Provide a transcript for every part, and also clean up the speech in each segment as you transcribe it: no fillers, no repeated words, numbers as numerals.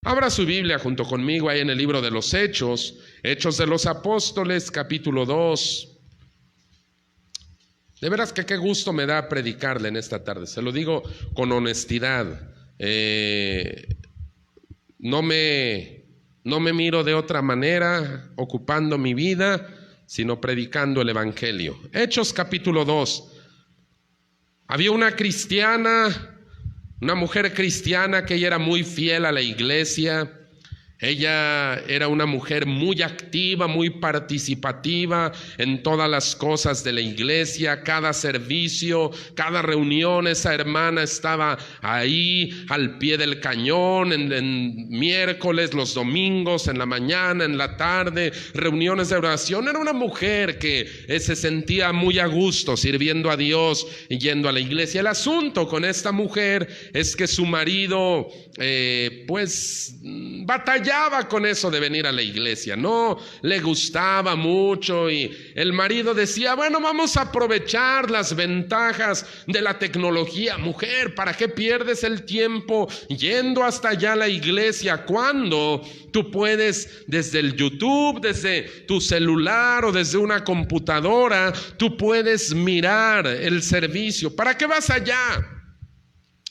Abra su Biblia junto conmigo ahí en el libro de los Hechos, Hechos de los Apóstoles, capítulo 2. De veras que qué gusto me da predicarle en esta tarde, se lo digo con honestidad. No me miro de otra manera ocupando mi vida, sino predicando el Evangelio. Hechos capítulo 2. Había una cristiana, una mujer cristiana que ella era muy fiel a la iglesia. Ella era una mujer muy activa, muy participativa en todas las cosas de la iglesia. Cada servicio, cada reunión, esa hermana estaba ahí al pie del cañón, en miércoles, los domingos, en la mañana, en la tarde, reuniones de oración. Era una mujer que se sentía muy a gusto sirviendo a Dios y yendo a la iglesia. El asunto con esta mujer es que su marido batallaba con eso de venir a la iglesia, no le gustaba mucho, y el marido decía: bueno, vamos a aprovechar las ventajas de la tecnología. Mujer, ¿para qué pierdes el tiempo yendo hasta allá a la iglesia cuando tú puedes desde el YouTube, desde tu celular o desde una computadora, tú puedes mirar el servicio? ¿Para qué vas allá?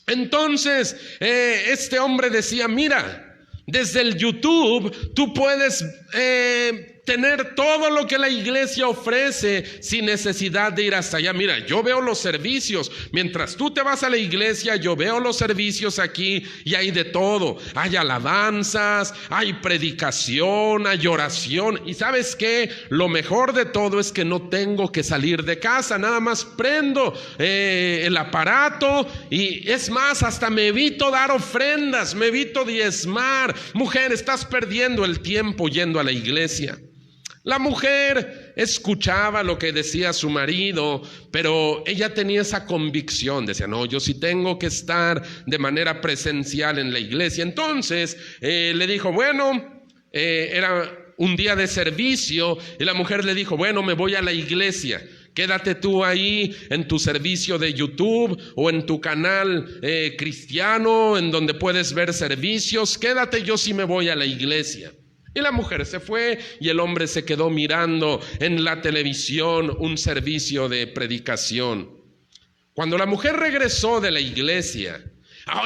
Entonces este hombre decía: mira, desde el YouTube tú puedes tener todo lo que la iglesia ofrece sin necesidad de ir hasta allá. Mira, yo veo los servicios. Mientras tú te vas a la iglesia, yo veo los servicios aquí y hay de todo. Hay alabanzas, hay predicación, hay oración. Y ¿sabes qué? Lo mejor de todo es que no tengo que salir de casa. Nada más prendo el aparato y es más, hasta me evito dar ofrendas, me evito diezmar. Mujer, estás perdiendo el tiempo yendo a la iglesia. La mujer escuchaba lo que decía su marido, pero ella tenía esa convicción, decía: no, yo sí tengo que estar de manera presencial en la iglesia. Entonces le dijo, bueno, era un día de servicio, y la mujer le dijo: bueno, me voy a la iglesia. Quédate tú ahí en tu servicio de YouTube o en tu canal cristiano, en donde puedes ver servicios. Quédate, yo sí me voy a la iglesia. Y la mujer se fue y el hombre se quedó mirando en la televisión un servicio de predicación. Cuando la mujer regresó de la iglesia,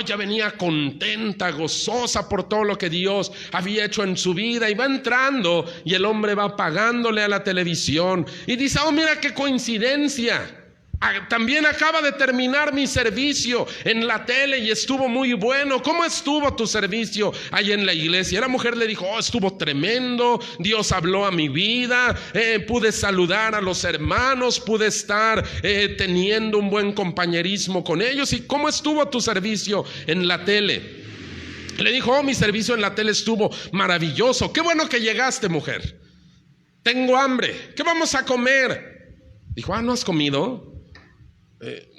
ya venía contenta, gozosa por todo lo que Dios había hecho en su vida, y va entrando y el hombre va pagándole a la televisión y dice: mira qué coincidencia, también acaba de terminar mi servicio en la tele y estuvo muy bueno. ¿Cómo estuvo tu servicio ahí en la iglesia? Y la mujer le dijo: estuvo tremendo, Dios habló a mi vida, pude saludar a los hermanos, pude estar teniendo un buen compañerismo con ellos. ¿Y cómo estuvo tu servicio en la tele? Le dijo: mi servicio en la tele estuvo maravilloso. Qué bueno que llegaste, mujer. Tengo hambre, ¿qué vamos a comer? Dijo: ¿no has comido?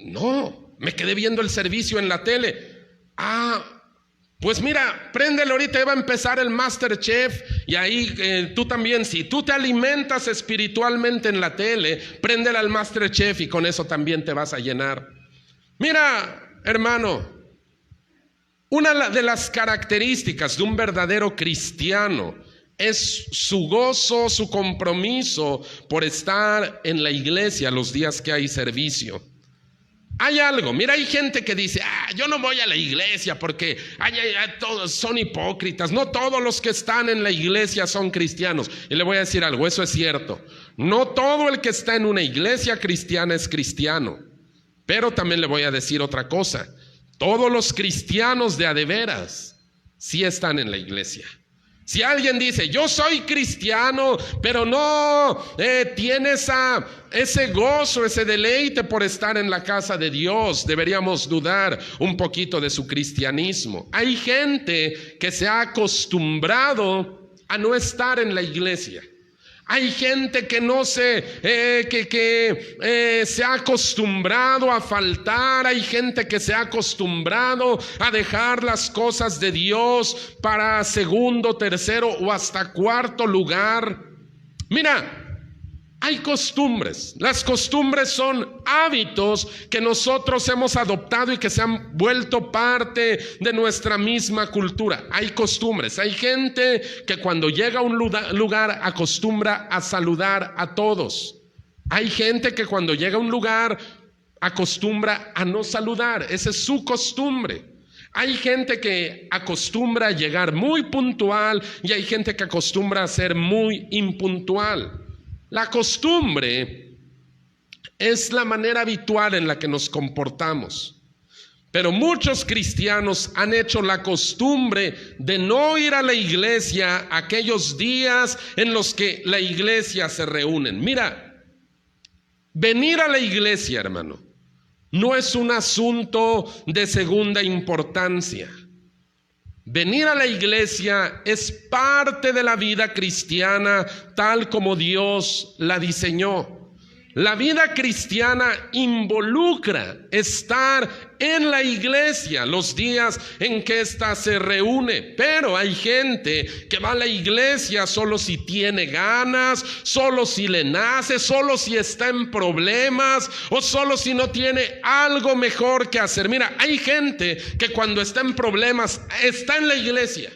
No, me quedé viendo el servicio en la tele. Pues mira, préndele ahorita, va a empezar el MasterChef, y ahí tú también, si tú te alimentas espiritualmente en la tele, préndele al MasterChef y con eso también te vas a llenar. Mira, hermano, una de las características de un verdadero cristiano es su gozo, su compromiso por estar en la iglesia los días que hay servicio. Hay algo, mira, hay gente que dice: yo no voy a la iglesia porque todos son hipócritas. No todos los que están en la iglesia son cristianos. Y le voy a decir algo, eso es cierto. No todo el que está en una iglesia cristiana es cristiano. Pero también le voy a decir otra cosa: todos los cristianos de a de veras sí están en la iglesia. Si alguien dice: yo soy cristiano, pero no tiene ese gozo, ese deleite por estar en la casa de Dios, deberíamos dudar un poquito de su cristianismo. Hay gente que se ha acostumbrado a no estar en la iglesia. Hay gente que se ha acostumbrado a faltar. Hay gente que se ha acostumbrado a dejar las cosas de Dios para segundo, tercero o hasta cuarto lugar. Mira, Hay costumbres. Las costumbres son hábitos que nosotros hemos adoptado y que se han vuelto parte de nuestra misma cultura. Hay costumbres. Hay gente que cuando llega a un lugar acostumbra a saludar a todos. Hay gente que cuando llega a un lugar acostumbra a no saludar. Esa es su costumbre. Hay gente que acostumbra a llegar muy puntual y hay gente que acostumbra a ser muy impuntual. La costumbre es la manera habitual en la que nos comportamos. Pero muchos cristianos han hecho la costumbre de no ir a la iglesia aquellos días en los que la iglesia se reúnen. Mira, venir a la iglesia, hermano, no es un asunto de segunda importancia. Venir a la iglesia es parte de la vida cristiana tal como Dios la diseñó. La vida cristiana involucra estar en la iglesia los días en que ésta se reúne. Pero hay gente que va a la iglesia solo si tiene ganas, solo si le nace, solo si está en problemas o solo si no tiene algo mejor que hacer. Mira, hay gente que cuando está en problemas está en la iglesia.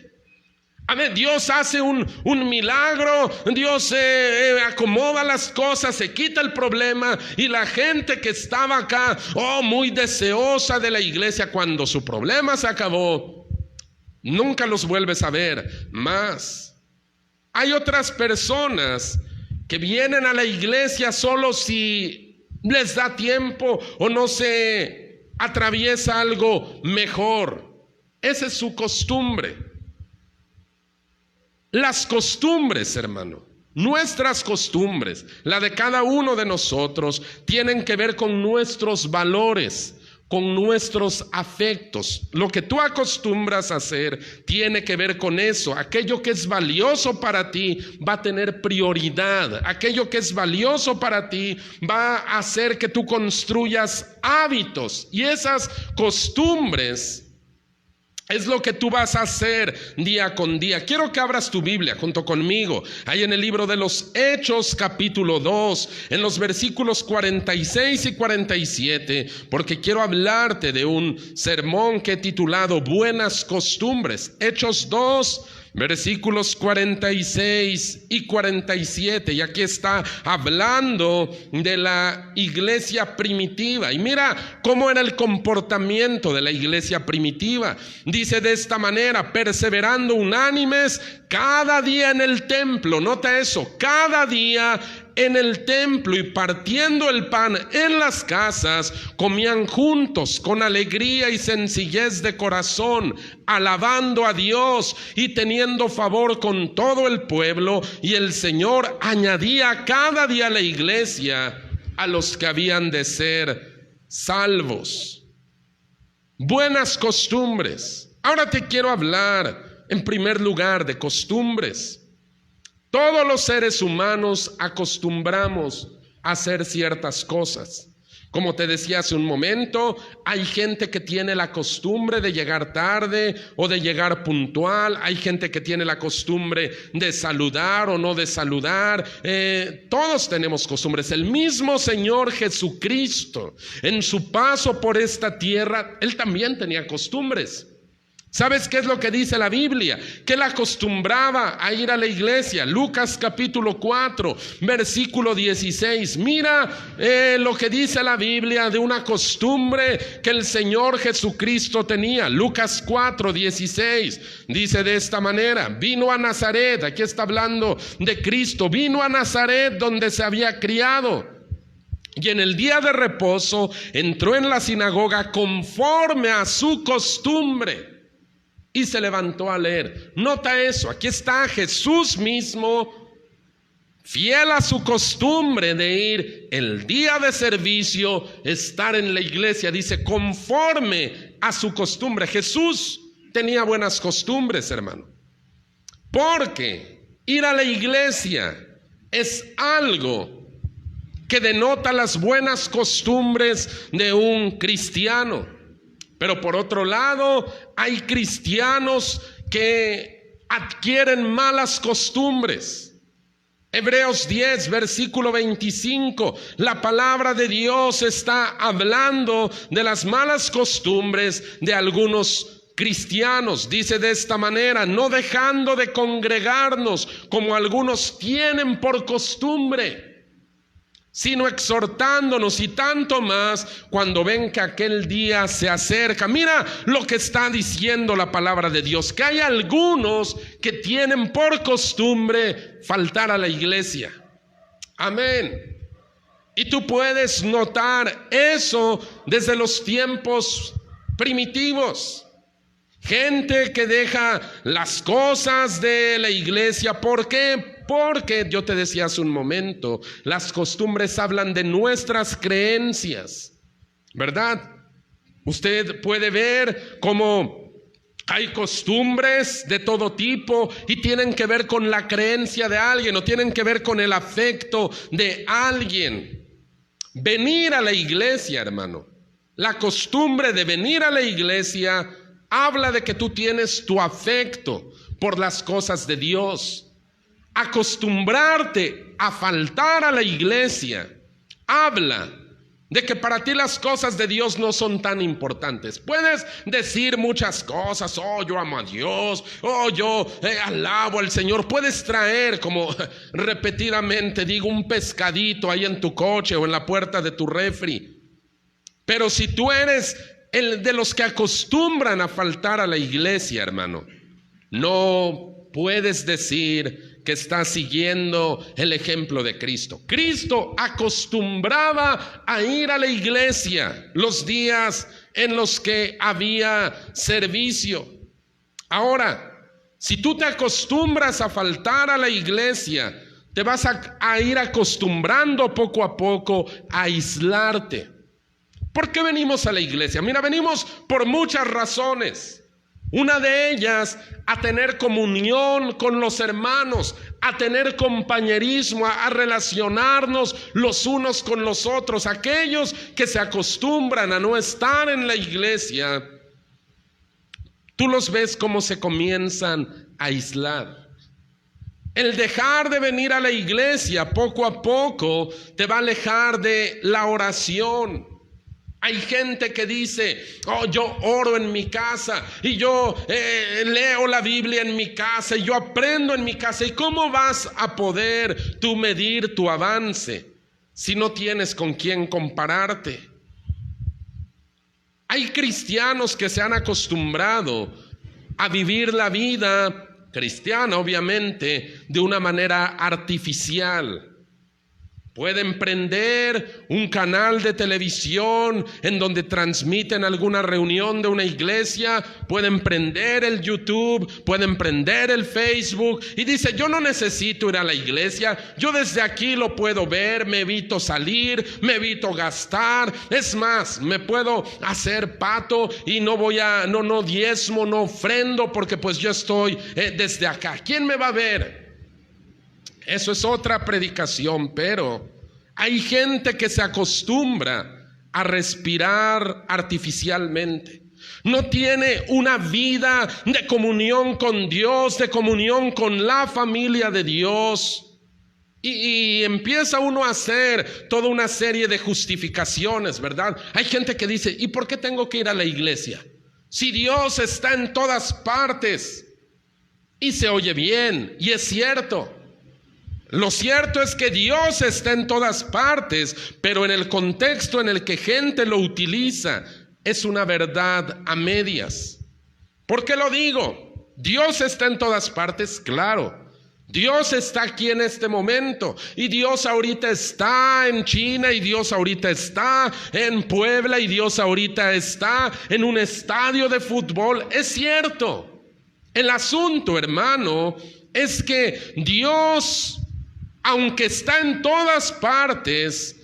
A ver, Dios hace un milagro, Dios acomoda las cosas, se quita el problema y la gente que estaba acá, muy deseosa de la iglesia, cuando su problema se acabó, nunca los vuelves a ver más. Hay otras personas que vienen a la iglesia solo si les da tiempo o no se atraviesa algo mejor. Esa es su costumbre. Las costumbres, hermano, nuestras costumbres, la de cada uno de nosotros, tienen que ver con nuestros valores, con nuestros afectos. Lo que tú acostumbras a hacer tiene que ver con eso. Aquello que es valioso para ti va a tener prioridad. Aquello que es valioso para ti va a hacer que tú construyas hábitos. Y esas costumbres es lo que tú vas a hacer día con día. Quiero que abras tu Biblia junto conmigo, ahí en el libro de los Hechos, capítulo 2, en los versículos 46 y 47, porque quiero hablarte de un sermón que he titulado Buenas Costumbres. Hechos 2, versículos 46 y 47, y aquí está hablando de la iglesia primitiva. Y mira cómo era el comportamiento de la iglesia primitiva. Dice de esta manera: perseverando unánimes cada día en el templo. Nota eso, cada día en el templo, y partiendo el pan en las casas, comían juntos con alegría y sencillez de corazón, alabando a Dios y teniendo favor con todo el pueblo. Y el Señor añadía cada día a la iglesia a los que habían de ser salvos. Buenas costumbres. Ahora te quiero hablar en primer lugar de costumbres. Todos los seres humanos acostumbramos a hacer ciertas cosas. Como te decía hace un momento, hay gente que tiene la costumbre de llegar tarde o de llegar puntual. Hay gente que tiene la costumbre de saludar o no de saludar. Todos tenemos costumbres. El mismo Señor Jesucristo, en su paso por esta tierra, Él también tenía costumbres. ¿Sabes qué es lo que dice la Biblia? Que él acostumbraba a ir a la iglesia. Lucas capítulo 4, versículo 16. Mira lo que dice la Biblia de una costumbre que el Señor Jesucristo tenía. Lucas 4, 16. Dice de esta manera: vino a Nazaret, aquí está hablando de Cristo, vino a Nazaret donde se había criado. Y en el día de reposo entró en la sinagoga conforme a su costumbre y se levantó a leer. Nota eso, aquí está Jesús mismo, fiel a su costumbre de ir el día de servicio, estar en la iglesia. Dice conforme a su costumbre. Jesús tenía buenas costumbres, hermano, porque ir a la iglesia es algo que denota las buenas costumbres de un cristiano. Pero por otro lado, hay cristianos que adquieren malas costumbres. Hebreos 10, versículo 25. La palabra de Dios está hablando de las malas costumbres de algunos cristianos. Dice de esta manera: no dejando de congregarnos como algunos tienen por costumbre, sino exhortándonos, y tanto más cuando ven que aquel día se acerca. Mira lo que está diciendo la palabra de Dios, que hay algunos que tienen por costumbre faltar a la iglesia. Amén. Y tú puedes notar eso desde los tiempos primitivos. Gente que deja las cosas de la iglesia. ¿Por qué? Porque yo te decía hace un momento, las costumbres hablan de nuestras creencias, ¿verdad? Usted puede ver cómo hay costumbres de todo tipo y tienen que ver con la creencia de alguien o tienen que ver con el afecto de alguien. Venir a la iglesia, hermano, la costumbre de venir a la iglesia habla de que tú tienes tu afecto por las cosas de Dios. Acostumbrarte a faltar a la iglesia habla de que para ti las cosas de Dios no son tan importantes. Puedes decir muchas cosas: oh, yo amo a Dios, oh, yo alabo al Señor. Puedes traer, como repetidamente digo, un pescadito ahí en tu coche o en la puerta de tu refri. Pero si tú eres el de los que acostumbran a faltar a la iglesia, hermano, no puedes decir que estás siguiendo el ejemplo de Cristo. Cristo acostumbraba a ir a la iglesia los días en los que había servicio. Ahora, si tú te acostumbras a faltar a la iglesia, te vas a ir acostumbrando poco a poco a aislarte. ¿Por qué venimos a la iglesia? Mira, venimos por muchas razones. Una de ellas, a tener comunión con los hermanos, a tener compañerismo, a relacionarnos los unos con los otros. Aquellos que se acostumbran a no estar en la iglesia, tú los ves cómo se comienzan a aislar. El dejar de venir a la iglesia poco a poco te va a alejar de la oración. Hay gente que dice: oh, yo oro en mi casa y yo leo la Biblia en mi casa y yo aprendo en mi casa. ¿Y cómo vas a poder tú medir tu avance si no tienes con quién compararte? Hay cristianos que se han acostumbrado a vivir la vida cristiana, obviamente, de una manera artificial. Pueden prender un canal de televisión en donde transmiten alguna reunión de una iglesia, pueden prender el YouTube, pueden prender el Facebook y dice: yo no necesito ir a la iglesia, yo desde aquí lo puedo ver, me evito salir, me evito gastar, es más, me puedo hacer pato y no diezmo, no ofrendo porque pues yo estoy desde acá. ¿Quién me va a ver? Eso es otra predicación, pero hay gente que se acostumbra a respirar artificialmente. No tiene una vida de comunión con Dios, de comunión con la familia de Dios. Y empieza uno a hacer toda una serie de justificaciones, ¿verdad? Hay gente que dice: ¿y por qué tengo que ir a la iglesia? Si Dios está en todas partes. Y se oye bien, y es cierto. Lo cierto es que Dios está en todas partes, pero en el contexto en el que gente lo utiliza, es una verdad a medias. ¿Por qué lo digo? Dios está en todas partes, claro. Dios está aquí en este momento, y Dios ahorita está en China, y Dios ahorita está en Puebla, y Dios ahorita está en un estadio de fútbol. Es cierto. El asunto, hermano, es que Dios, aunque está en todas partes,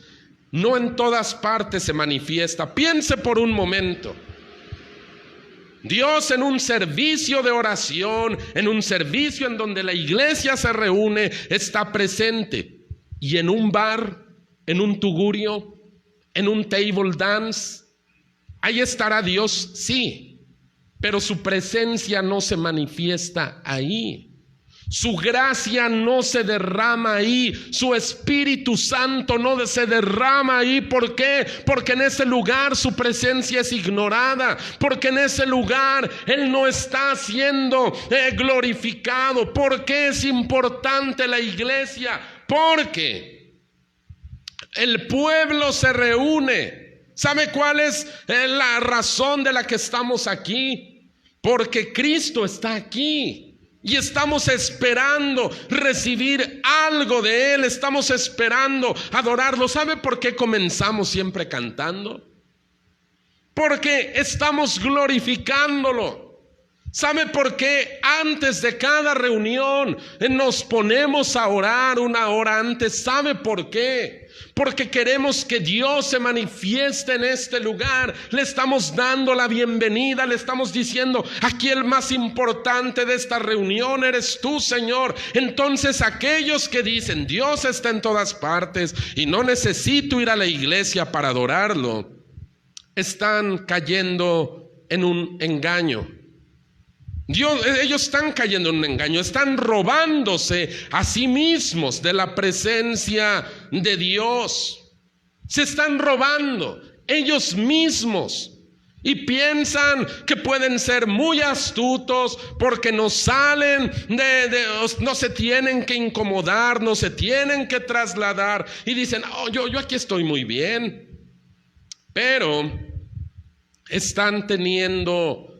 no en todas partes se manifiesta. Piense por un momento. Dios en un servicio de oración, en un servicio en donde la iglesia se reúne, está presente. Y en un bar, en un tugurio, en un table dance, ahí estará Dios, sí, pero su presencia no se manifiesta ahí. Su gracia no se derrama ahí, su Espíritu Santo no se derrama ahí. ¿Por qué? Porque en ese lugar su presencia es ignorada, porque en ese lugar Él no está siendo glorificado. ¿Por qué es importante la iglesia? Porque el pueblo se reúne. ¿Sabe cuál es la razón de la que estamos aquí? Porque Cristo está aquí. Y estamos esperando recibir algo de Él, estamos esperando adorarlo. ¿Sabe por qué comenzamos siempre cantando? Porque estamos glorificándolo. ¿Sabe por qué antes de cada reunión nos ponemos a orar una hora antes? ¿Sabe por qué? Porque queremos que Dios se manifieste en este lugar. Le estamos dando la bienvenida, le estamos diciendo: aquí el más importante de esta reunión eres tú, Señor. Entonces aquellos que dicen: Dios está en todas partes y no necesito ir a la iglesia para adorarlo, están cayendo en un engaño. Ellos están cayendo en un engaño, están robándose a sí mismos de la presencia de Dios. Se están robando ellos mismos y piensan que pueden ser muy astutos porque no salen no se tienen que incomodar, no se tienen que trasladar y dicen: oh, yo aquí estoy muy bien. Pero están teniendo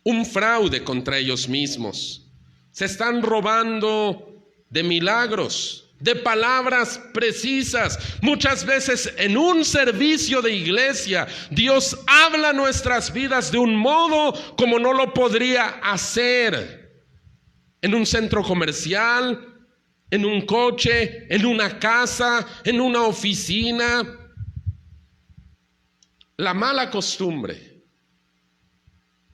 un fraude contra ellos mismos. Se están robando de milagros, de palabras precisas. Muchas veces en un servicio de iglesia Dios habla a nuestras vidas de un modo como no lo podría hacer en un centro comercial, en un coche, en una casa, en una oficina. La mala costumbre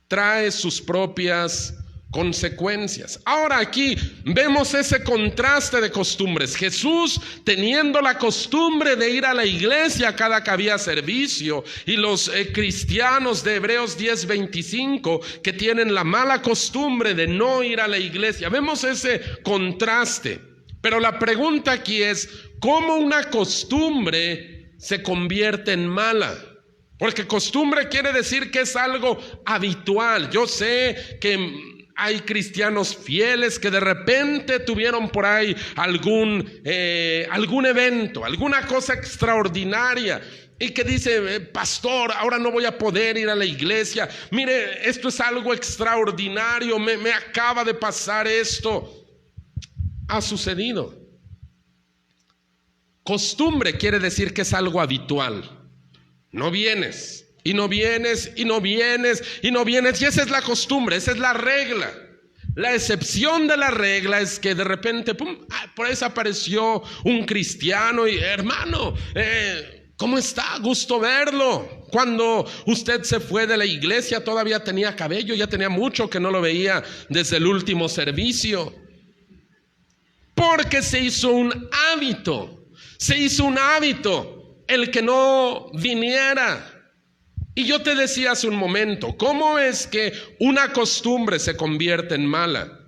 trae sus propias consecuencias. Ahora aquí vemos ese contraste de costumbres. Jesús teniendo la costumbre de ir a la iglesia cada que había servicio, y los cristianos de Hebreos 10:25 que tienen la mala costumbre de no ir a la iglesia. Vemos ese contraste. Pero la pregunta aquí es: ¿cómo una costumbre se convierte en mala? Porque costumbre quiere decir que es algo habitual. Yo sé que hay cristianos fieles que de repente tuvieron por ahí algún evento, alguna cosa extraordinaria, y que dice: pastor, ahora no voy a poder ir a la iglesia. Mire, esto es algo extraordinario, me acaba de pasar esto. Ha sucedido. Costumbre quiere decir que es algo habitual. No vienes, y no vienes, y no vienes, y no vienes. Y esa es la costumbre, esa es la regla. La excepción de la regla es que de repente, pum, por ahí apareció un cristiano y: hermano, ¿cómo está? Gusto verlo. Cuando usted se fue de la iglesia todavía tenía cabello, ya tenía mucho que no lo veía desde el último servicio. Porque se hizo un hábito, el que no viniera. Y yo te decía hace un momento, ¿cómo es que una costumbre se convierte en mala?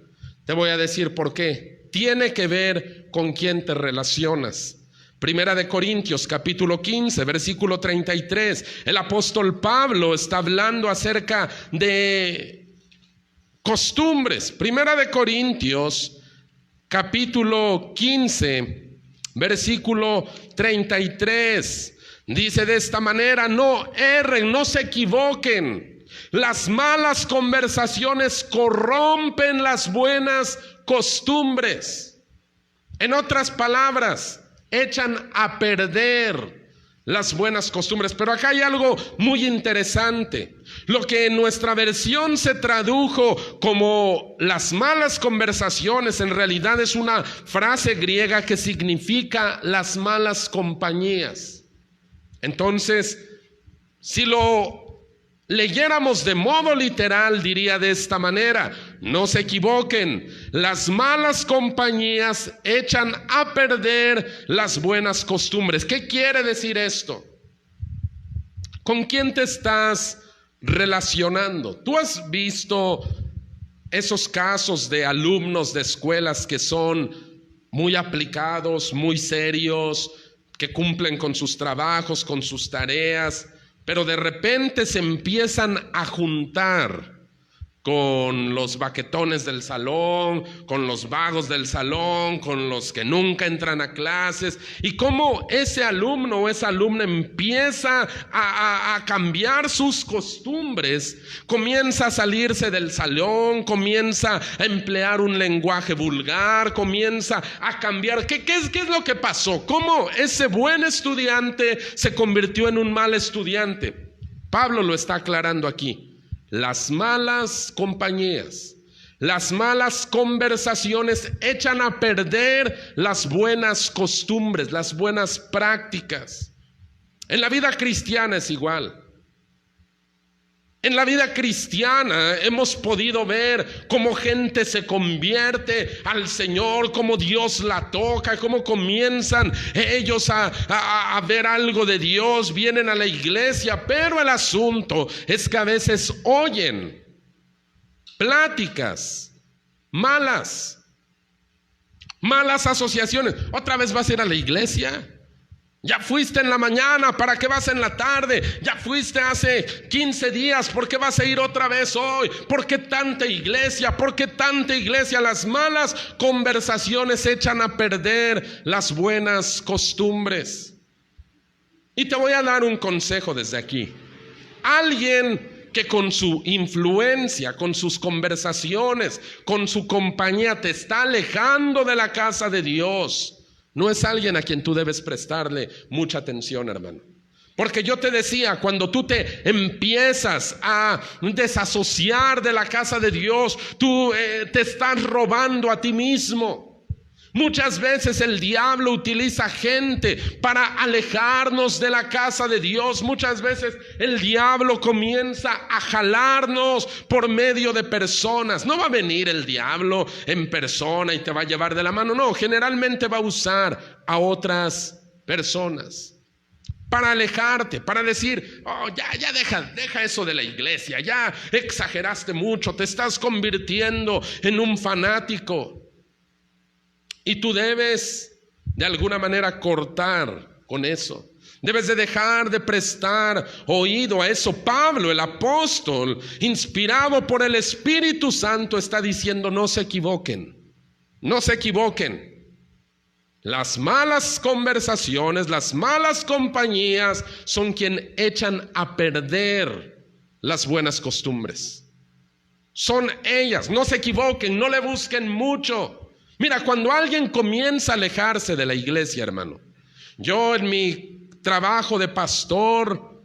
Te voy a decir por qué. Tiene que ver con quién te relacionas. Primera de Corintios capítulo 15 versículo 33. El apóstol Pablo está hablando acerca de costumbres. Primera de Corintios capítulo 15 versículo 33, dice de esta manera: no erren, no se equivoquen. Las malas conversaciones corrompen las buenas costumbres. En otras palabras, echan a perder las buenas costumbres. Pero acá hay algo muy interesante. Lo que en nuestra versión se tradujo como las malas conversaciones, en realidad es una frase griega que significa las malas compañías. Entonces, si lo leyéramos de modo literal, diría de esta manera: no se equivoquen, las malas compañías echan a perder las buenas costumbres. ¿Qué quiere decir esto? ¿Con quién te estás relacionando? ¿Tú has visto esos casos de alumnos de escuelas que son muy aplicados, muy serios, que cumplen con sus trabajos, con sus tareas, pero de repente se empiezan a juntar con los baquetones del salón, con los vagos del salón, con los que nunca entran a clases, y cómo ese alumno o esa alumna empieza a cambiar sus costumbres, comienza a salirse del salón, comienza a emplear un lenguaje vulgar, comienza a cambiar. ¿Qué es lo que pasó? ¿Cómo ese buen estudiante se convirtió en un mal estudiante? Pablo lo está aclarando aquí. Las malas compañías, las malas conversaciones echan a perder las buenas costumbres, las buenas prácticas. En la vida cristiana es igual. En la vida cristiana hemos podido ver cómo gente se convierte al Señor, cómo Dios la toca, cómo comienzan ellos a ver algo de Dios, vienen a la iglesia, pero el asunto es que a veces oyen pláticas malas asociaciones. ¿Otra vez vas a ir a la iglesia? Ya fuiste en la mañana, ¿para qué vas en la tarde? Ya fuiste hace 15 días, ¿por qué vas a ir otra vez hoy? ¿Por qué tanta iglesia? ¿Por qué tanta iglesia? Las malas conversaciones echan a perder las buenas costumbres. Y te voy a dar un consejo desde aquí. Alguien que con su influencia, con sus conversaciones, con su compañía te está alejando de la casa de Dios, no es alguien a quien tú debes prestarle mucha atención, hermano. Porque yo te decía, cuando tú te empiezas a desasociar de la casa de Dios, tú te estás robando a ti mismo. Muchas veces el diablo utiliza gente para alejarnos de la casa de Dios. Muchas veces el diablo comienza a jalarnos por medio de personas. No va a venir el diablo en persona y te va a llevar de la mano. No, generalmente va a usar a otras personas para alejarte, para decir, oh, ya deja eso de la iglesia, ya exageraste mucho, te estás convirtiendo en un fanático. Y tú debes de alguna manera cortar con eso. Debes de dejar de prestar oído a eso. Pablo, el apóstol, inspirado por el Espíritu Santo, está diciendo: no se equivoquen, no se equivoquen. Las malas conversaciones, las malas compañías son quien echan a perder las buenas costumbres. Son ellas, no se equivoquen, no le busquen mucho. Mira, cuando alguien comienza a alejarse de la iglesia, hermano, yo en mi trabajo de pastor,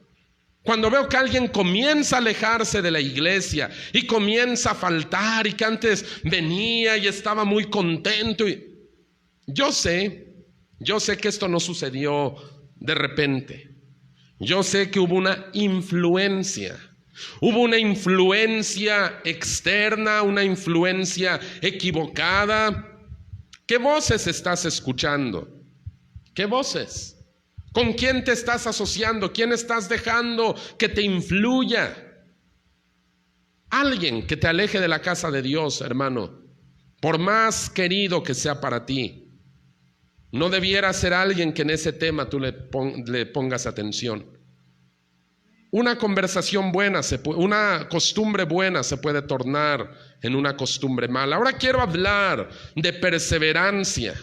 cuando veo que alguien comienza a alejarse de la iglesia y comienza a faltar, y que antes venía y estaba muy contento, yo sé que esto no sucedió de repente. Yo sé que hubo una influencia. Hubo una influencia externa, una influencia equivocada. ¿Qué voces estás escuchando? ¿Qué voces? ¿Con quién te estás asociando? ¿Quién estás dejando que te influya? Alguien que te aleje de la casa de Dios, hermano, por más querido que sea para ti, no debiera ser alguien que en ese tema tú le pongas atención. Una conversación buena, una costumbre buena se puede tornar en una costumbre mala. Ahora quiero hablar de perseverancia.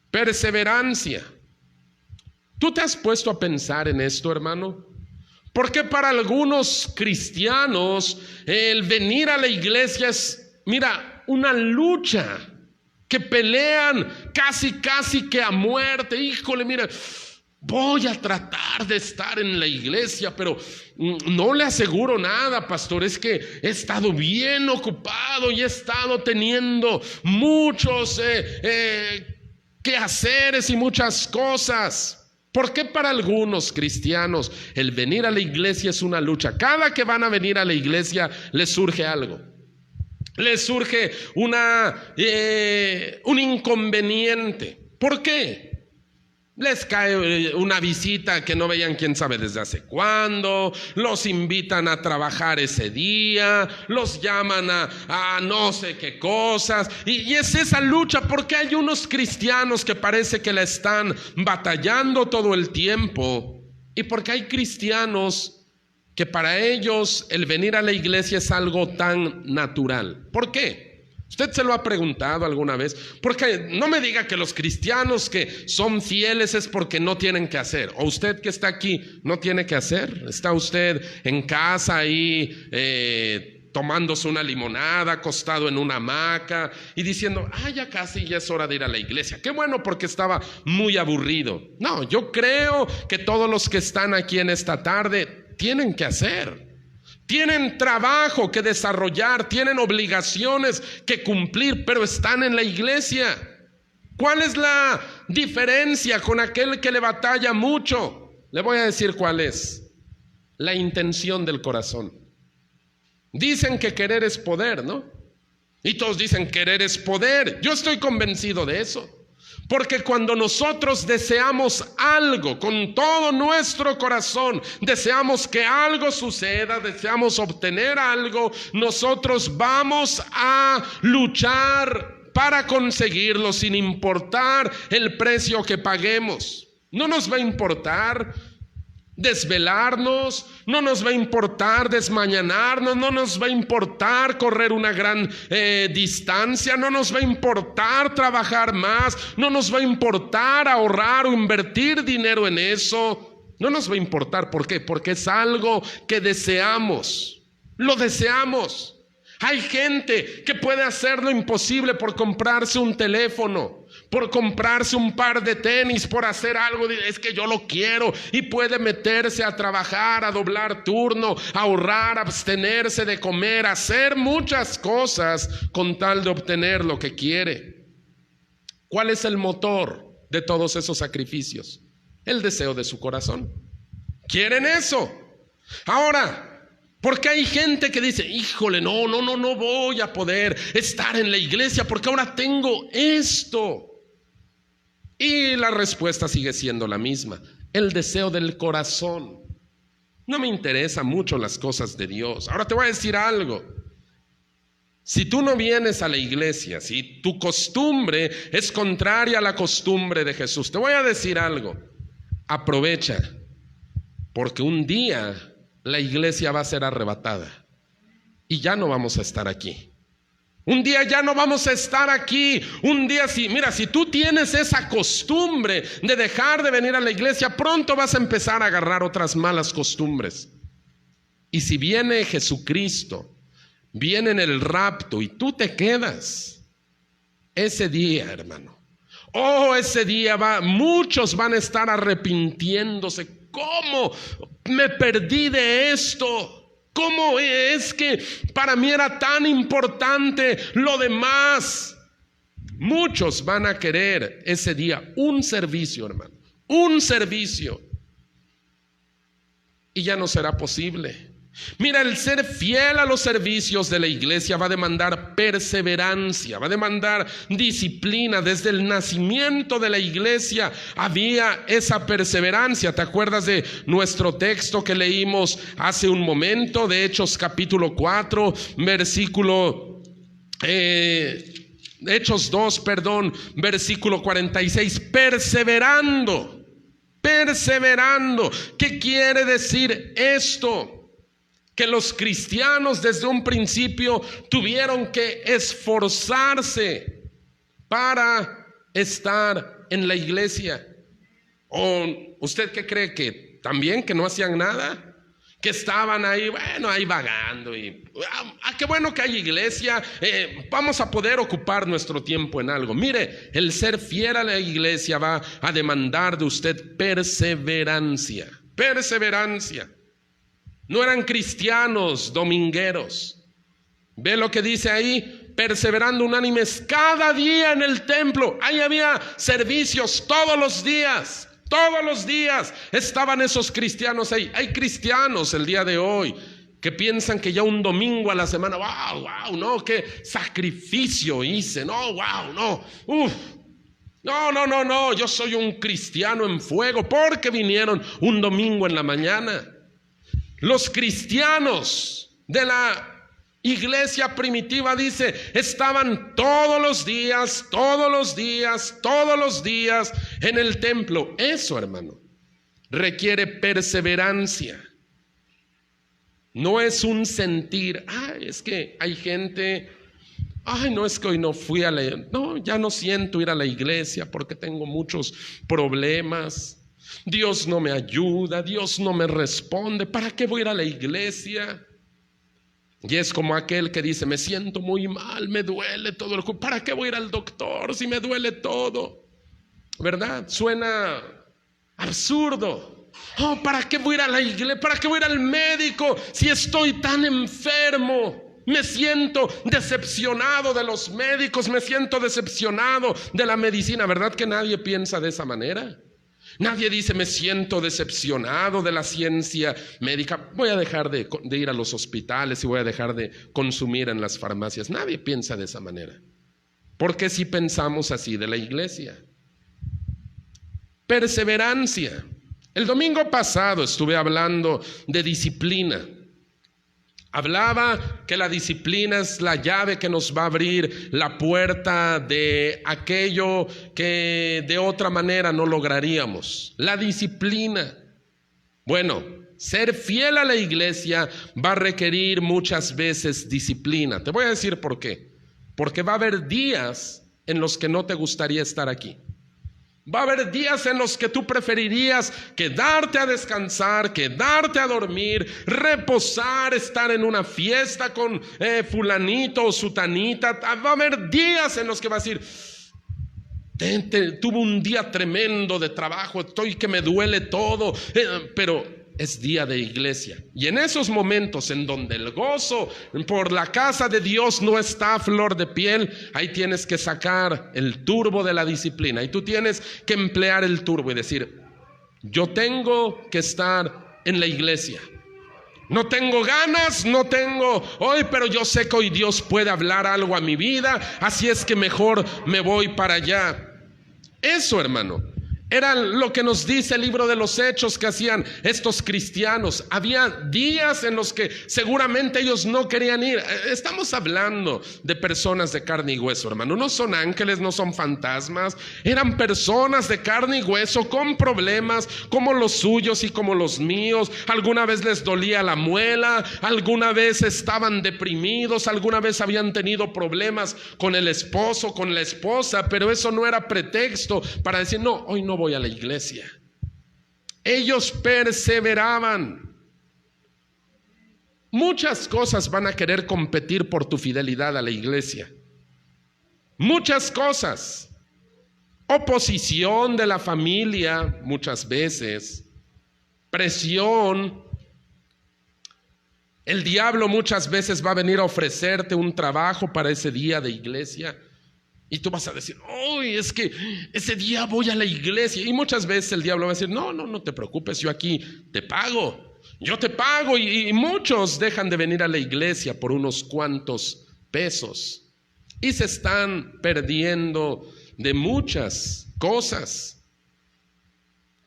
Perseverancia. ¿Tú te has puesto a pensar en esto, hermano? Porque para algunos cristianos el venir a la iglesia es, mira, una lucha, que pelean casi que a muerte. Híjole, mira, voy a tratar de estar en la iglesia, pero no le aseguro nada, pastor. Es que he estado bien ocupado y he estado teniendo muchos quehaceres y muchas cosas. ¿Por qué para algunos cristianos el venir a la iglesia es una lucha? Cada que van a venir a la iglesia les surge algo. Les surge un inconveniente. ¿Por qué? Les cae una visita que no veían quién sabe desde hace cuándo, los invitan a trabajar ese día, los llaman a no sé qué cosas, y es esa lucha porque hay unos cristianos que parece que la están batallando todo el tiempo, y porque hay cristianos que para ellos el venir a la iglesia es algo tan natural. ¿Por qué? ¿Usted se lo ha preguntado alguna vez? Porque no me diga que los cristianos que son fieles es porque no tienen que hacer. O usted que está aquí no tiene que hacer. Está usted en casa ahí tomándose una limonada, acostado en una hamaca y diciendo, ya casi ya es hora de ir a la iglesia. Qué bueno, porque estaba muy aburrido. No, yo creo que todos los que están aquí en esta tarde tienen que hacer. Tienen trabajo que desarrollar, tienen obligaciones que cumplir, pero están en la iglesia. ¿Cuál es la diferencia con aquel que le batalla mucho? Le voy a decir cuál es. La intención del corazón. Dicen que querer es poder, ¿no? Y todos dicen querer es poder. Yo estoy convencido de eso. Porque cuando nosotros deseamos algo con todo nuestro corazón, deseamos que algo suceda, deseamos obtener algo, nosotros vamos a luchar para conseguirlo sin importar el precio que paguemos. No nos va a importar desvelarnos, no nos va a importar desmañanarnos, no nos va a importar correr una gran distancia, no nos va a importar trabajar más, no nos va a importar ahorrar o invertir dinero en eso, no nos va a importar. ¿Por qué? Porque es algo que deseamos, lo deseamos. Hay gente que puede hacer lo imposible por comprarse un teléfono, por comprarse un par de tenis, por hacer algo, es que yo lo quiero, y puede meterse a trabajar, a doblar turno, a ahorrar, a abstenerse de comer, a hacer muchas cosas con tal de obtener lo que quiere. ¿Cuál es el motor de todos esos sacrificios? El deseo de su corazón. ¿Quieren eso? Ahora, porque hay gente que dice, híjole, no voy a poder estar en la iglesia porque ahora tengo esto. Y la respuesta sigue siendo la misma, el deseo del corazón. No me interesan mucho las cosas de Dios. Ahora te voy a decir algo. Si tú no vienes a la iglesia, si tu costumbre es contraria a la costumbre de Jesús, te voy a decir algo. Aprovecha, porque un día la iglesia va a ser arrebatada y ya no vamos a estar aquí. Un día ya no vamos a estar aquí. Un día, si tú tienes esa costumbre de dejar de venir a la iglesia, pronto vas a empezar a agarrar otras malas costumbres. Y si viene Jesucristo, viene en el rapto y tú te quedas, ese día, hermano, ese día muchos van a estar arrepintiéndose. ¿Cómo me perdí de esto? ¿Cómo es que para mí era tan importante lo demás? Muchos van a querer ese día un servicio, hermano, un servicio, y ya no será posible. Mira, el ser fiel a los servicios de la iglesia va a demandar perseverancia, va a demandar disciplina. Desde el nacimiento de la iglesia había esa perseverancia. ¿Te acuerdas de nuestro texto que leímos hace un momento, de Hechos capítulo 4, Hechos 2, versículo 46, perseverando. ¿Qué quiere decir esto? Que los cristianos desde un principio tuvieron que esforzarse para estar en la iglesia. ¿O usted qué cree? ¿Que también que no hacían nada? Que estaban ahí, ahí vagando y qué bueno que hay iglesia, vamos a poder ocupar nuestro tiempo en algo. Mire, el ser fiel a la iglesia va a demandar de usted perseverancia. No eran cristianos domingueros. Ve lo que dice ahí, perseverando unánimes cada día en el templo. Ahí había servicios todos los días estaban esos cristianos ahí. Hay cristianos el día de hoy que piensan que ya un domingo a la semana, wow, no, qué sacrificio hice, no, wow, no, No, yo soy un cristiano en fuego porque vinieron un domingo en la mañana. Los cristianos de la iglesia primitiva, dice, estaban todos los días en el templo. Eso, hermano, requiere perseverancia. No es un sentir, es que hay gente, no, es que hoy no fui a ya no siento ir a la iglesia porque tengo muchos problemas. Dios no me ayuda, Dios no me responde, ¿para qué voy a ir a la iglesia? Y es como aquel que dice, me siento muy mal, me duele todo el cuerpo, ¿para qué voy a ir al doctor si me duele todo? ¿Verdad? Suena absurdo. ¿Para qué voy a ir a la iglesia? ¿Para qué voy a ir al médico si estoy tan enfermo? Me siento decepcionado de los médicos, me siento decepcionado de la medicina. ¿Verdad que nadie piensa de esa manera? Nadie dice, me siento decepcionado de la ciencia médica, voy a dejar de ir a los hospitales y voy a dejar de consumir en las farmacias. Nadie piensa de esa manera. ¿Por qué si pensamos así de la iglesia? Perseverancia. El domingo pasado estuve hablando de disciplina. Hablaba que la disciplina es la llave que nos va a abrir la puerta de aquello que de otra manera no lograríamos. La disciplina. Bueno, ser fiel a la iglesia va a requerir muchas veces disciplina. Te voy a decir por qué. Porque va a haber días en los que no te gustaría estar aquí. Va a haber días en los que tú preferirías quedarte a descansar, quedarte a dormir, reposar, estar en una fiesta con fulanito o sutanita. Va a haber días en los que vas a decir, tuve un día tremendo de trabajo, estoy que me duele todo, pero es día de iglesia. Y en esos momentos en donde el gozo por la casa de Dios no está a flor de piel, ahí tienes que sacar el turbo de la disciplina. Y tú tienes que emplear el turbo y decir, yo tengo que estar en la iglesia. No tengo ganas, no tengo hoy, pero yo sé que hoy Dios puede hablar algo a mi vida, así es que mejor me voy para allá. Eso, hermano, era lo que nos dice el libro de los Hechos que hacían estos cristianos. Había días en los que seguramente ellos no querían ir. Estamos hablando de personas de carne y hueso, hermano. No son ángeles, no son fantasmas. Eran personas de carne y hueso con problemas como los suyos y como los míos. Alguna vez les dolía la muela, alguna vez estaban deprimidos, alguna vez habían tenido problemas con el esposo, con la esposa, pero eso no era pretexto para decir, no, hoy no voy a la iglesia. Ellos perseveraban. Muchas cosas van a querer competir por tu fidelidad a la iglesia. Muchas cosas. Oposición de la familia muchas veces. Presión. El diablo muchas veces va a venir a ofrecerte un trabajo para ese día de iglesia. Y tú vas a decir, es que ese día voy a la iglesia. Y muchas veces el diablo va a decir, no te preocupes, yo aquí te pago. Yo te pago. Y muchos dejan de venir a la iglesia por unos cuantos pesos. Y se están perdiendo de muchas cosas.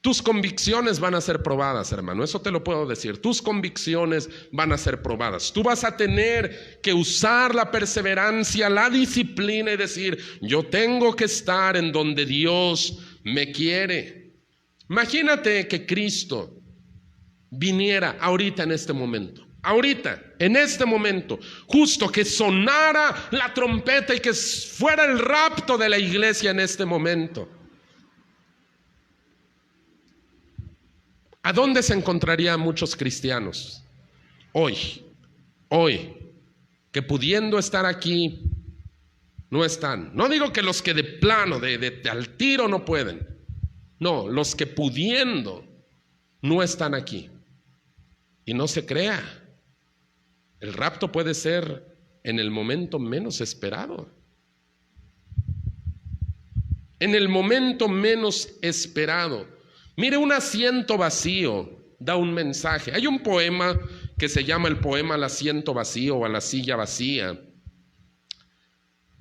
Tus convicciones van a ser probadas, hermano, eso te lo puedo decir. Tus convicciones van a ser probadas. Tú vas a tener que usar la perseverancia, la disciplina y decir, yo tengo que estar en donde Dios me quiere. Imagínate que Cristo viniera ahorita en este momento. Ahorita, en este momento, justo que sonara la trompeta y que fuera el rapto de la iglesia en este momento. ¿A dónde se encontrarían muchos cristianos hoy, que pudiendo estar aquí, no están? No digo que los que de plano, de al tiro no pueden. No, los que pudiendo no están aquí. Y no se crea, el rapto puede ser en el momento menos esperado. En el momento menos esperado. Mire, un asiento vacío da un mensaje. Hay un poema que se llama el poema Al asiento vacío o a la silla vacía.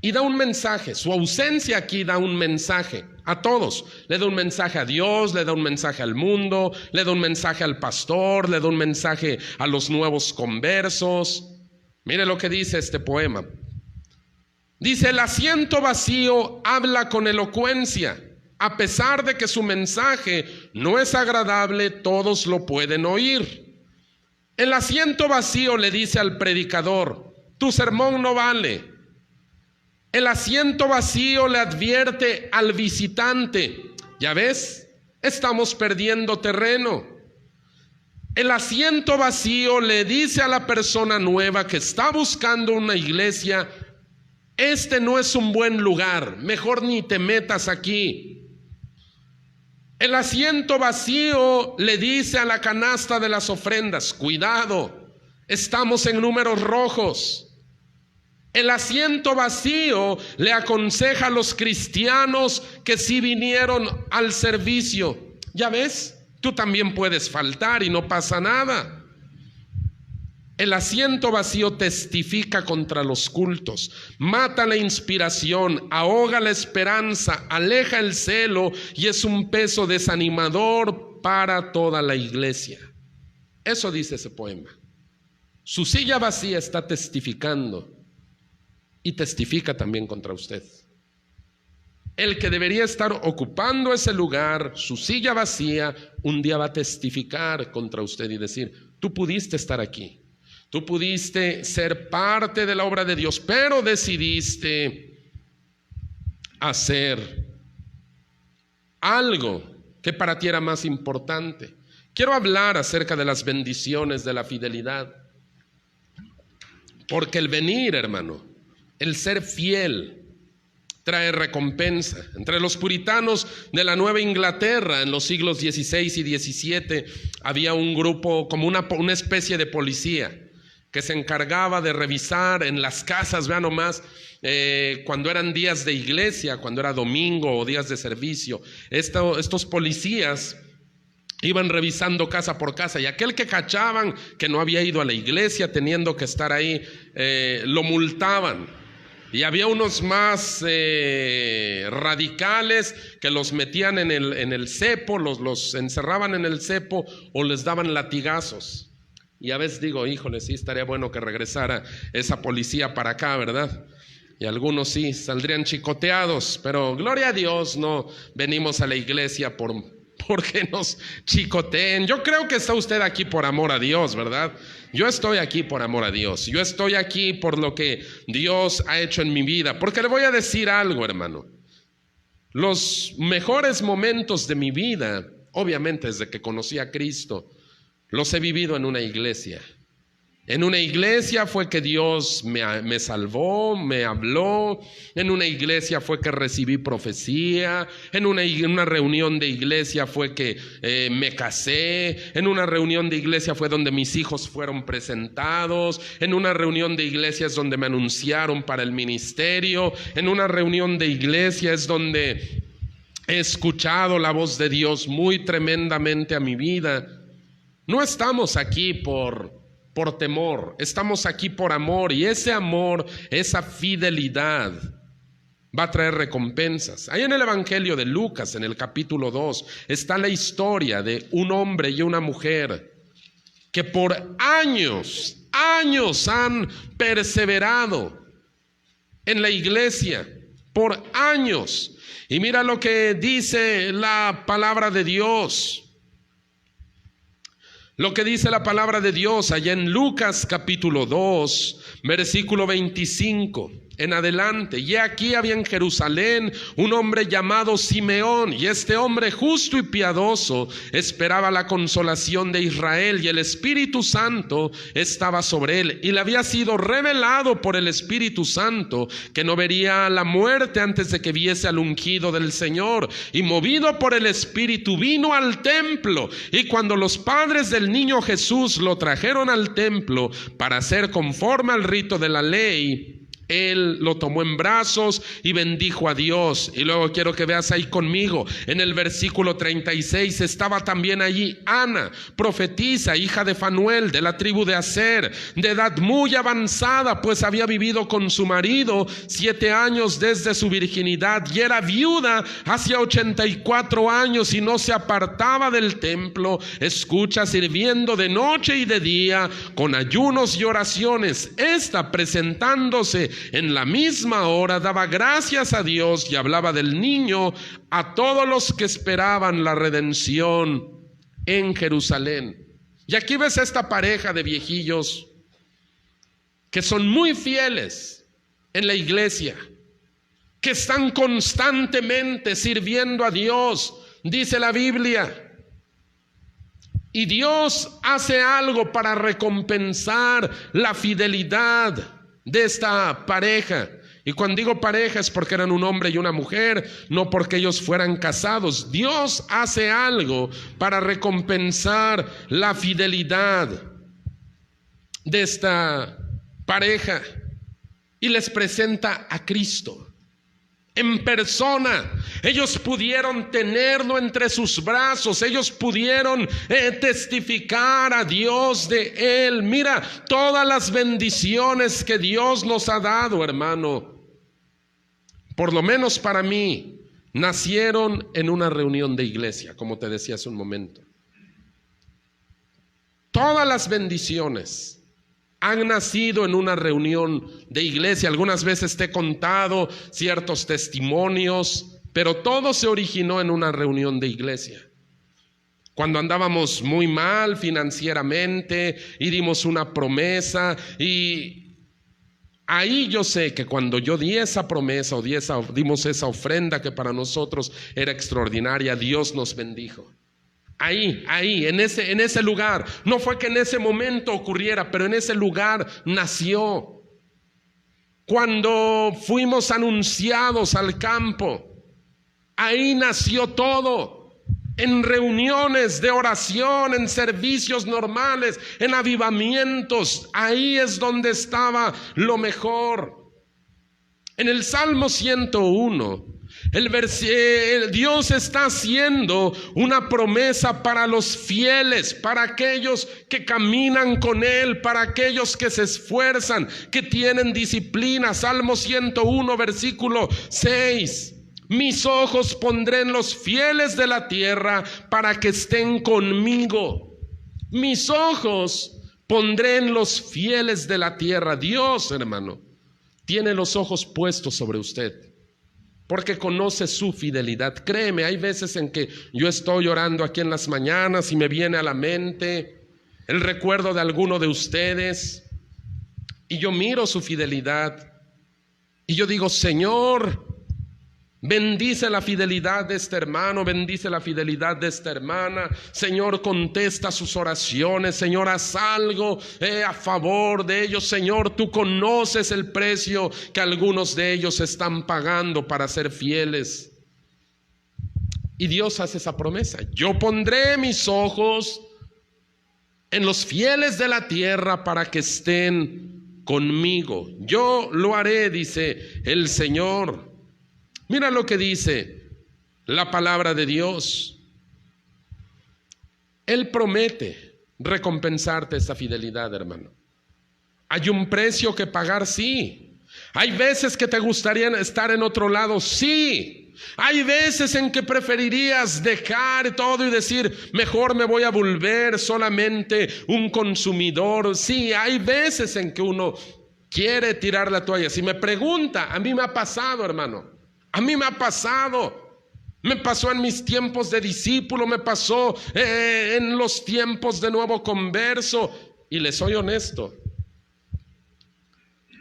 y da un mensaje. Su ausencia aquí da un mensaje a todos. Le da un mensaje a Dios, le da un mensaje al mundo, le da un mensaje al pastor, le da un mensaje a los nuevos conversos. Mire lo que dice este poema. Dice: el asiento vacío habla con elocuencia. A pesar de que su mensaje no es agradable, todos lo pueden oír. El asiento vacío le dice al predicador: tu sermón no vale. El asiento vacío le advierte al visitante: ya ves, estamos perdiendo terreno. El asiento vacío le dice a la persona nueva que está buscando una iglesia: este no es un buen lugar, mejor ni te metas aquí. El asiento vacío le dice a la canasta de las ofrendas: cuidado, estamos en números rojos. El asiento vacío le aconseja a los cristianos que sí vinieron al servicio: ya ves, tú también puedes faltar y no pasa nada. El asiento vacío testifica contra los cultos, mata la inspiración, ahoga la esperanza, aleja el celo y es un peso desanimador para toda la iglesia. Eso dice ese poema. Su silla vacía está testificando y testifica también contra usted. El que debería estar ocupando ese lugar, su silla vacía, un día va a testificar contra usted y decir: tú pudiste estar aquí. Tú pudiste ser parte de la obra de Dios, pero decidiste hacer algo que para ti era más importante. Quiero hablar acerca de las bendiciones de la fidelidad. Porque el venir, hermano, el ser fiel, trae recompensa. Entre los puritanos de la Nueva Inglaterra en los siglos XVI y XVII había un grupo, como una especie de policía, que se encargaba de revisar en las casas, vean nomás, cuando eran días de iglesia, cuando era domingo o días de servicio. Estos policías iban revisando casa por casa, y aquel que cachaban que no había ido a la iglesia teniendo que estar ahí, lo multaban. Y había unos más radicales que los metían en el cepo, los encerraban en el cepo o les daban latigazos. Y a veces digo: híjole, sí estaría bueno que regresara esa policía para acá, ¿verdad? Y algunos sí saldrían chicoteados, pero gloria a Dios, no venimos a la iglesia porque nos chicoteen. Yo creo que está usted aquí por amor a Dios, ¿verdad? Yo estoy aquí por amor a Dios. Yo estoy aquí por lo que Dios ha hecho en mi vida. Porque le voy a decir algo, hermano. Los mejores momentos de mi vida, obviamente desde que conocí a Cristo, los he vivido en una iglesia. En una iglesia fue que Dios me salvó, me habló. En una iglesia fue que recibí profecía. En una reunión de iglesia fue que me casé. En una reunión de iglesia fue donde mis hijos fueron presentados. En una reunión de iglesia es donde me anunciaron para el ministerio. En una reunión de iglesia es donde he escuchado la voz de Dios muy tremendamente a mi vida. No estamos aquí por temor, estamos aquí por amor, y ese amor, esa fidelidad va a traer recompensas. Ahí en el Evangelio de Lucas, en el capítulo 2, está la historia de un hombre y una mujer que por años han perseverado en la iglesia, por años. Y mira lo que dice la palabra de Dios. Lo que dice la palabra de Dios allá en Lucas capítulo 2, versículo 25 en adelante. Y aquí había en Jerusalén un hombre llamado Simeón, y este hombre justo y piadoso esperaba la consolación de Israel, y el Espíritu Santo estaba sobre él, y le había sido revelado por el Espíritu Santo que no vería la muerte antes de que viese al ungido del Señor. Y movido por el Espíritu vino al templo, y cuando los padres del niño Jesús lo trajeron al templo para hacer conforme al rito de la ley, Él lo tomó en brazos y bendijo a Dios. Y luego quiero que veas ahí conmigo, en el versículo 36, estaba también allí Ana, profetisa, hija de Fanuel, de la tribu de Aser, de edad muy avanzada, pues había vivido con su marido 7 años desde su virginidad, y era viuda hacia 84 años, y no se apartaba del templo, escucha, sirviendo de noche y de día, con ayunos y oraciones. Esta, presentándose en la misma hora, daba gracias a Dios y hablaba del niño a todos los que esperaban la redención en Jerusalén. Y aquí ves a esta pareja de viejillos que son muy fieles en la iglesia, que están constantemente sirviendo a Dios, dice la Biblia. Y Dios hace algo para recompensar la fidelidad de esta pareja. Y cuando digo pareja es porque eran un hombre y una mujer, no porque ellos fueran casados. Dios hace algo para recompensar la fidelidad de esta pareja y les presenta a Cristo en persona. Ellos pudieron tenerlo entre sus brazos, ellos pudieron testificar a Dios de Él. Mira todas las bendiciones que Dios nos ha dado, hermano. Por lo menos para mí, nacieron en una reunión de iglesia, como te decía hace un momento. Todas las bendiciones han nacido en una reunión de iglesia. Algunas veces te he contado ciertos testimonios, pero todo se originó en una reunión de iglesia. Cuando andábamos muy mal financieramente y dimos una promesa, y ahí yo sé que cuando yo di esa promesa o dimos esa ofrenda que para nosotros era extraordinaria, Dios nos bendijo. Ahí, en ese lugar. No fue que en ese momento ocurriera, pero en ese lugar nació. Cuando fuimos anunciados al campo, ahí nació todo. En reuniones de oración, en servicios normales, en avivamientos, ahí es donde estaba lo mejor. En el Salmo 101, Dios está haciendo una promesa para los fieles, para aquellos que caminan con Él, para aquellos que se esfuerzan, que tienen disciplina. Salmo 101, versículo 6. Mis ojos pondré en los fieles de la tierra para que estén conmigo. Mis ojos pondré en los fieles de la tierra. Dios, hermano, tiene los ojos puestos sobre usted, porque conoce su fidelidad. Créeme, hay veces en que yo estoy orando aquí en las mañanas y me viene a la mente el recuerdo de alguno de ustedes, y yo miro su fidelidad y yo digo: Señor, bendice la fidelidad de este hermano, bendice la fidelidad de esta hermana. Señor, contesta sus oraciones. Señor, haz algo a favor de ellos. Señor, tú conoces el precio que algunos de ellos están pagando para ser fieles. Y Dios hace esa promesa: yo pondré mis ojos en los fieles de la tierra para que estén conmigo. Yo lo haré, dice el Señor. Mira lo que dice la palabra de Dios. Él promete recompensarte esta fidelidad, hermano. Hay un precio que pagar, sí. Hay veces que te gustaría estar en otro lado, sí. Hay veces en que preferirías dejar todo y decir: mejor me voy a volver solamente un consumidor. Sí, hay veces en que uno quiere tirar la toalla. Si me pregunta, a mí me ha pasado, hermano. A mí me ha pasado. Me pasó en mis tiempos de discípulo, me pasó en los tiempos de nuevo converso. Y les soy honesto,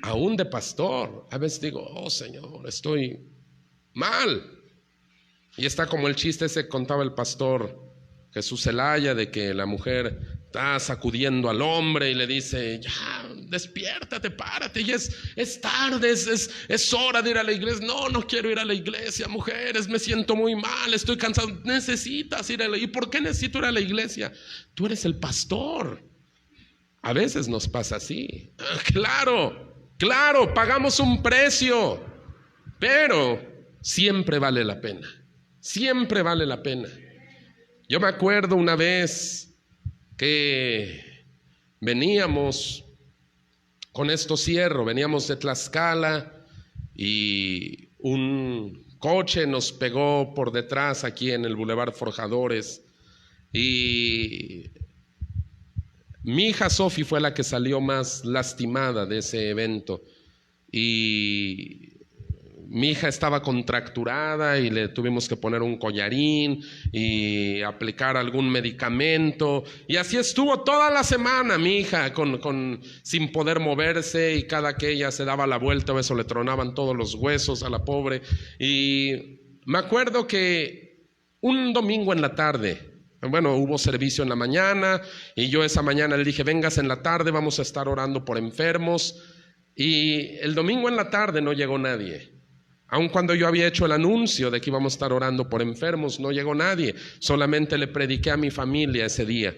aún de pastor, a veces digo: oh Señor, estoy mal. Y está como el chiste ese que contaba el pastor Jesús Zelaya, de que la mujer está sacudiendo al hombre y le dice: ya, despiértate, párate, ya es tarde, es hora de ir a la iglesia. No quiero ir a la iglesia, mujeres, me siento muy mal, estoy cansado. Necesitas ir a la iglesia. ¿Y por qué necesito ir a la iglesia? Tú eres el pastor. A veces nos pasa así. Claro, Claro, pagamos un precio, pero siempre vale la pena. Siempre vale la pena. Yo me acuerdo una vez que veníamos, con esto cierro, veníamos de Tlaxcala y un coche nos pegó por detrás aquí en el Boulevard Forjadores y mi hija Sofi fue la que salió más lastimada de ese evento y mi hija estaba contracturada y le tuvimos que poner un collarín y aplicar algún medicamento y así estuvo toda la semana mi hija sin poder moverse y cada que ella se daba la vuelta a eso le tronaban todos los huesos a la pobre. Y me acuerdo que un domingo en la tarde, bueno, hubo servicio en la mañana y yo esa mañana le dije, vengas en la tarde, vamos a estar orando por enfermos. Y el domingo en la tarde no llegó nadie. Aun cuando yo había hecho el anuncio de que íbamos a estar orando por enfermos, no llegó nadie. Solamente le prediqué a mi familia ese día.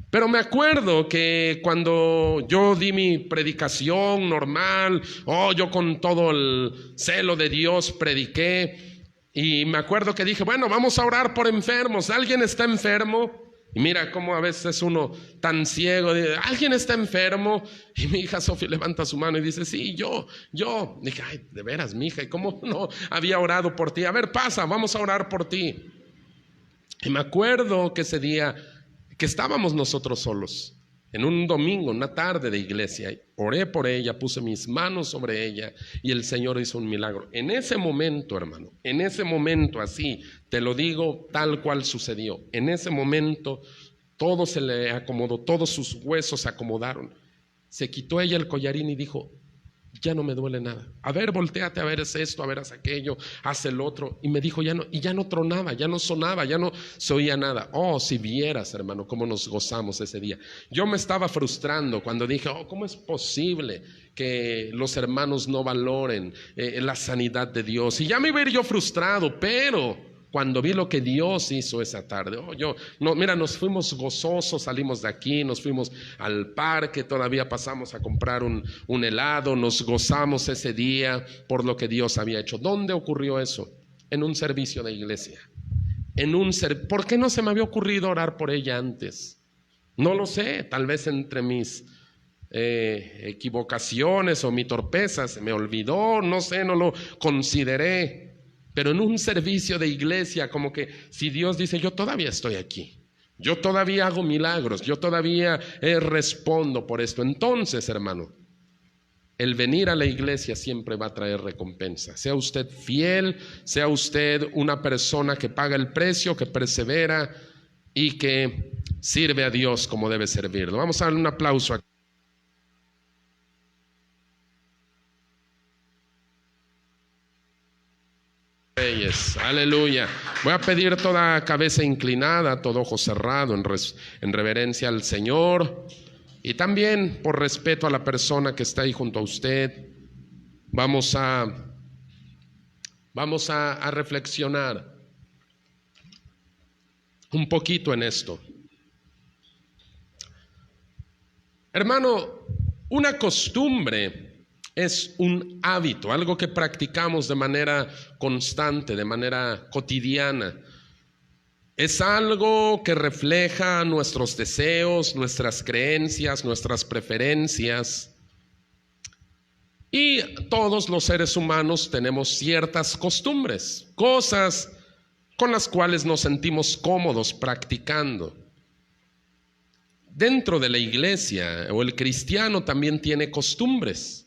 Pero me acuerdo que cuando yo di mi predicación normal, yo con todo el celo de Dios prediqué. Y me acuerdo que dije, bueno, vamos a orar por enfermos. ¿Alguien está enfermo? Y mira cómo a veces uno tan ciego, dice, ¿alguien está enfermo? Y mi hija Sofía levanta su mano y dice, sí, yo. Dije, ay, de veras, mi hija, ¿y cómo no había orado por ti? A ver, pasa, vamos a orar por ti. Y me acuerdo que ese día que estábamos nosotros solos, en un domingo, una tarde de iglesia, oré por ella, puse mis manos sobre ella y el Señor hizo un milagro. En ese momento, hermano, en ese momento así, te lo digo tal cual sucedió. En ese momento todo se le acomodó, todos sus huesos se acomodaron. Se quitó ella el collarín y dijo, ya no me duele nada. A ver, volteate, a ver, es esto, a ver, haz aquello, haz el otro. Y me dijo, ya no, y ya no tronaba, ya no sonaba, ya no se oía nada. Si vieras, hermano, cómo nos gozamos ese día. Yo me estaba frustrando cuando dije, ¿cómo es posible que los hermanos no valoren la sanidad de Dios? Y ya me iba a ir yo frustrado, pero cuando vi lo que Dios hizo esa tarde, mira, nos fuimos gozosos, salimos de aquí, nos fuimos al parque, todavía pasamos a comprar un helado, nos gozamos ese día por lo que Dios había hecho. ¿Dónde ocurrió eso? En un servicio de iglesia. ¿Por qué no se me había ocurrido orar por ella antes? No lo sé, tal vez entre mis equivocaciones o mi torpeza se me olvidó, no sé, no lo consideré. Pero en un servicio de iglesia, como que si Dios dice, yo todavía estoy aquí, yo todavía hago milagros, yo todavía respondo por esto. Entonces, hermano, el venir a la iglesia siempre va a traer recompensa. Sea usted fiel, sea usted una persona que paga el precio, que persevera y que sirve a Dios como debe servirlo. Vamos a darle un aplauso aquí. Reyes, aleluya. Voy a pedir toda cabeza inclinada, todo ojo cerrado en reverencia al Señor y también por respeto a la persona que está ahí junto a usted. Vamos a reflexionar un poquito en esto. Hermano, una costumbre es un hábito, algo que practicamos de manera constante, de manera cotidiana. Es algo que refleja nuestros deseos, nuestras creencias, nuestras preferencias. Y todos los seres humanos tenemos ciertas costumbres, cosas con las cuales nos sentimos cómodos practicando. Dentro de la iglesia o el cristiano también tiene costumbres.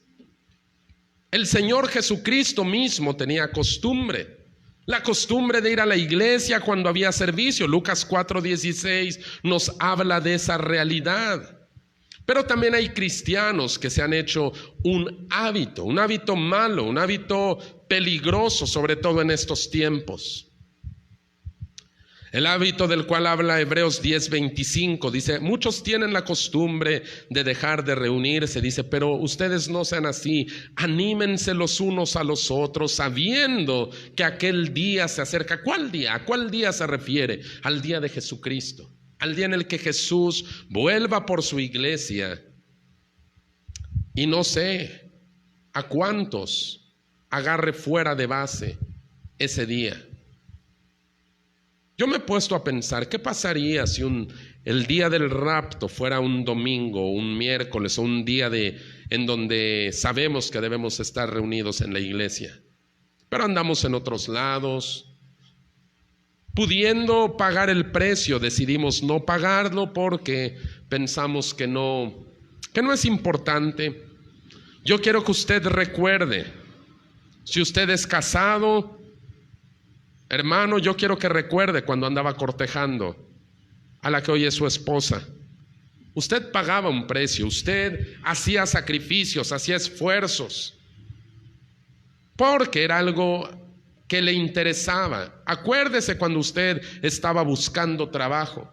El Señor Jesucristo mismo tenía costumbre, la costumbre de ir a la iglesia cuando había servicio. Lucas 4:16 nos habla de esa realidad. Pero también hay cristianos que se han hecho un hábito malo, un hábito peligroso, sobre todo en estos tiempos. El hábito del cual habla Hebreos 10:25 dice, muchos tienen la costumbre de dejar de reunirse, dice, pero ustedes no sean así, anímense los unos a los otros, sabiendo que aquel día se acerca. ¿Cuál día? ¿A cuál día se refiere? Al día de Jesucristo, al día en el que Jesús vuelva por su iglesia. Y no sé a cuántos agarre fuera de base ese día. Yo me he puesto a pensar, ¿qué pasaría si el día del rapto fuera un domingo, un miércoles o un día en donde sabemos que debemos estar reunidos en la iglesia, pero andamos en otros lados? Pudiendo pagar el precio, decidimos no pagarlo porque pensamos que no es importante. Yo quiero que usted recuerde, si usted es casado, hermano, yo quiero que recuerde cuando andaba cortejando a la que hoy es su esposa. Usted pagaba un precio, usted hacía sacrificios, hacía esfuerzos, porque era algo que le interesaba. Acuérdese cuando usted estaba buscando trabajo.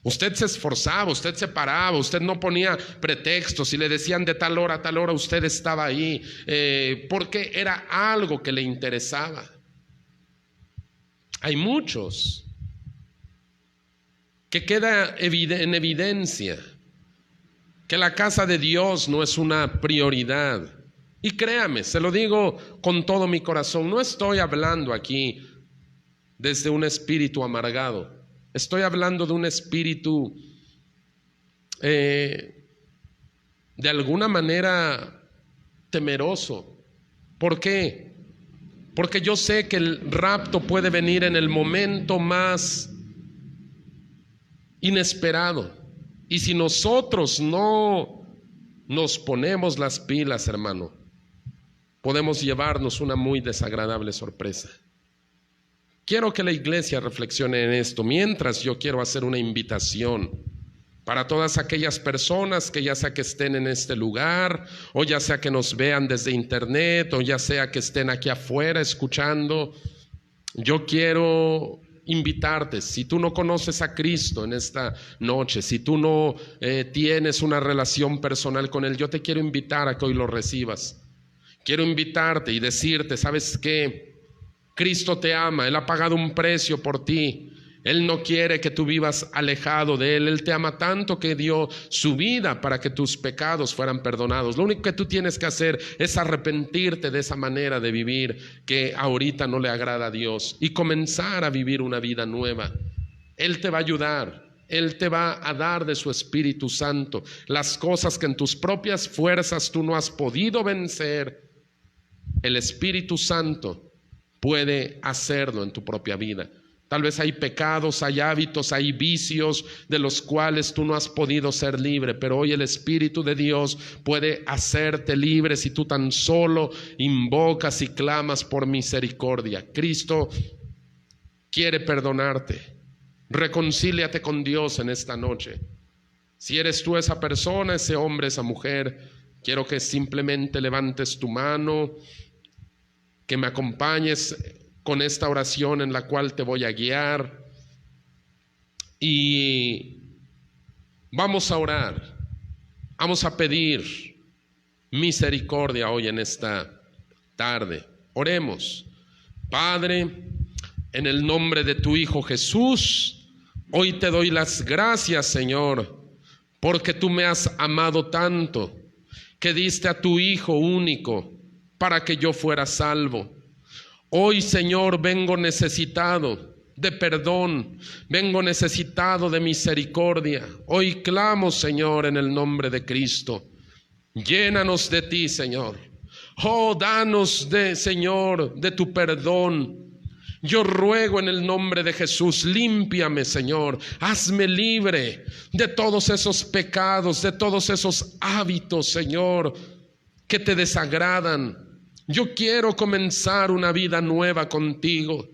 Usted se esforzaba, usted se paraba, usted no ponía pretextos y le decían de tal hora a tal hora, usted estaba ahí, porque era algo que le interesaba. Hay muchos que queda en evidencia que la casa de Dios no es una prioridad. Y créame, se lo digo con todo mi corazón, no estoy hablando aquí desde un espíritu amargado, estoy hablando de un espíritu de alguna manera temeroso. ¿Por qué? Porque yo sé que el rapto puede venir en el momento más inesperado. Y si nosotros no nos ponemos las pilas, hermano, podemos llevarnos una muy desagradable sorpresa. Quiero que la iglesia reflexione en esto, mientras yo quiero hacer una invitación para todas aquellas personas que ya sea que estén en este lugar, o ya sea que nos vean desde internet, o ya sea que estén aquí afuera escuchando. Yo quiero invitarte, si tú no conoces a Cristo en esta noche, si tú no tienes una relación personal con Él, yo te quiero invitar a que hoy lo recibas. Quiero invitarte y decirte, ¿sabes qué? Cristo te ama, Él ha pagado un precio por ti. Él no quiere que tú vivas alejado de Él. Él te ama tanto que dio su vida para que tus pecados fueran perdonados. Lo único que tú tienes que hacer es arrepentirte de esa manera de vivir que ahorita no le agrada a Dios y comenzar a vivir una vida nueva. Él te va a ayudar. Él te va a dar de su Espíritu Santo las cosas que en tus propias fuerzas tú no has podido vencer. El Espíritu Santo puede hacerlo en tu propia vida. Tal vez hay pecados, hay hábitos, hay vicios de los cuales tú no has podido ser libre, pero hoy el Espíritu de Dios puede hacerte libre si tú tan solo invocas y clamas por misericordia. Cristo quiere perdonarte. Reconcíliate con Dios en esta noche. Si eres tú esa persona, ese hombre, esa mujer, quiero que simplemente levantes tu mano, que me acompañes con esta oración en la cual te voy a guiar, y vamos a orar, vamos a pedir misericordia hoy en esta tarde. Oremos. Padre, en el nombre de tu Hijo Jesús, hoy te doy las gracias, Señor, porque tú me has amado tanto, que diste a tu Hijo único para que yo fuera salvo. Hoy, Señor, vengo necesitado de perdón, vengo necesitado de misericordia. Hoy clamo, Señor, en el nombre de Cristo. Llénanos de ti, Señor. Oh, danos Señor, de tu perdón. Yo ruego en el nombre de Jesús, límpiame, Señor, hazme libre de todos esos pecados, de todos esos hábitos, Señor, que te desagradan. Yo quiero comenzar una vida nueva contigo.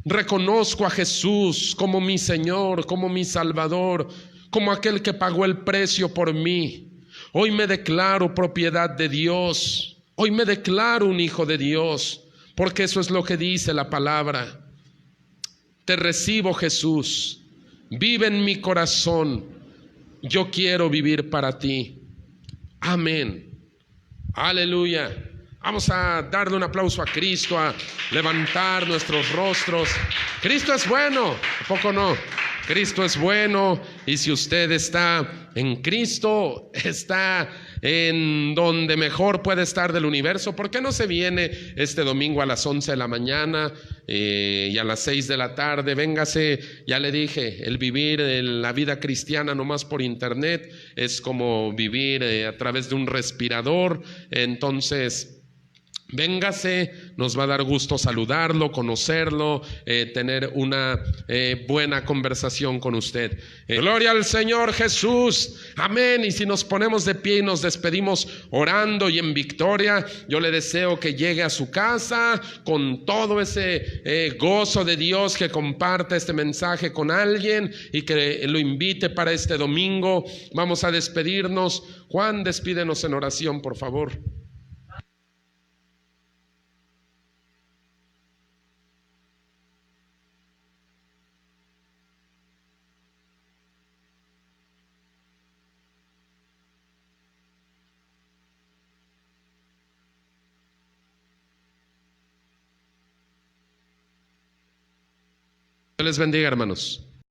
Reconozco a Jesús como mi Señor, como mi Salvador, como aquel que pagó el precio por mí. Hoy me declaro propiedad de Dios. Hoy me declaro un hijo de Dios, porque eso es lo que dice la palabra. Te recibo, Jesús. Vive en mi corazón. Yo quiero vivir para ti. Amén. Aleluya. Vamos a darle un aplauso a Cristo, a levantar nuestros rostros. Cristo es bueno, ¿a poco no? Cristo es bueno, y si usted está en Cristo, está en donde mejor puede estar del universo. ¿Por qué no se viene este domingo a las 11 de la mañana y a las 6 de la tarde? Véngase, ya le dije, el vivir la vida cristiana nomás por internet es como vivir a través de un respirador. Entonces, véngase, nos va a dar gusto saludarlo, conocerlo, tener una buena conversación con usted. Gloria al Señor Jesús, amén. Y si nos ponemos de pie y nos despedimos orando y en victoria, yo le deseo que llegue a su casa con todo ese gozo de Dios, que comparta este mensaje con alguien y que lo invite para este domingo. Vamos a despedirnos. Juan, despídenos en oración, por favor. Dios les bendiga, hermanos.